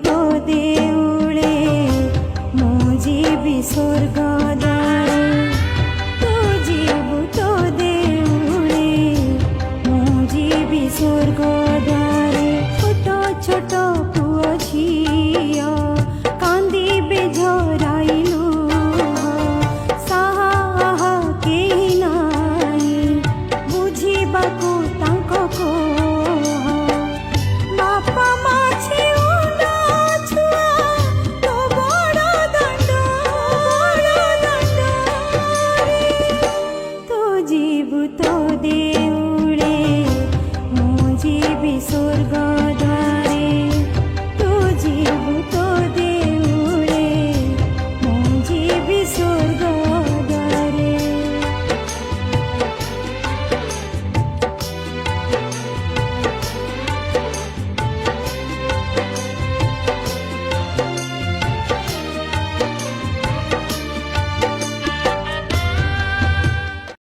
তো দেউলে মো জীবি স্বর্গ দ্বারে তো জীবু তো দেউলে মো জীবি স্বর্গ দ্বারে ছোট ছোট পুଅ ଝିଅ କାନ୍ଦିବେ ଝରାଇଲୁ ସାହା କେହି ନାହିଁ ବୁଝିବାକୁ ତାଙ୍କ କୋହ ବାପା ମା ଝିଅ ଛୁଆ ତ ବଡ଼ ଦାଣ୍ଡରେ ତୁ ଯିବୁ ତ ଦେଉଳେ ମୁଁ ଯିବି ସ୍ୱର୍ଗ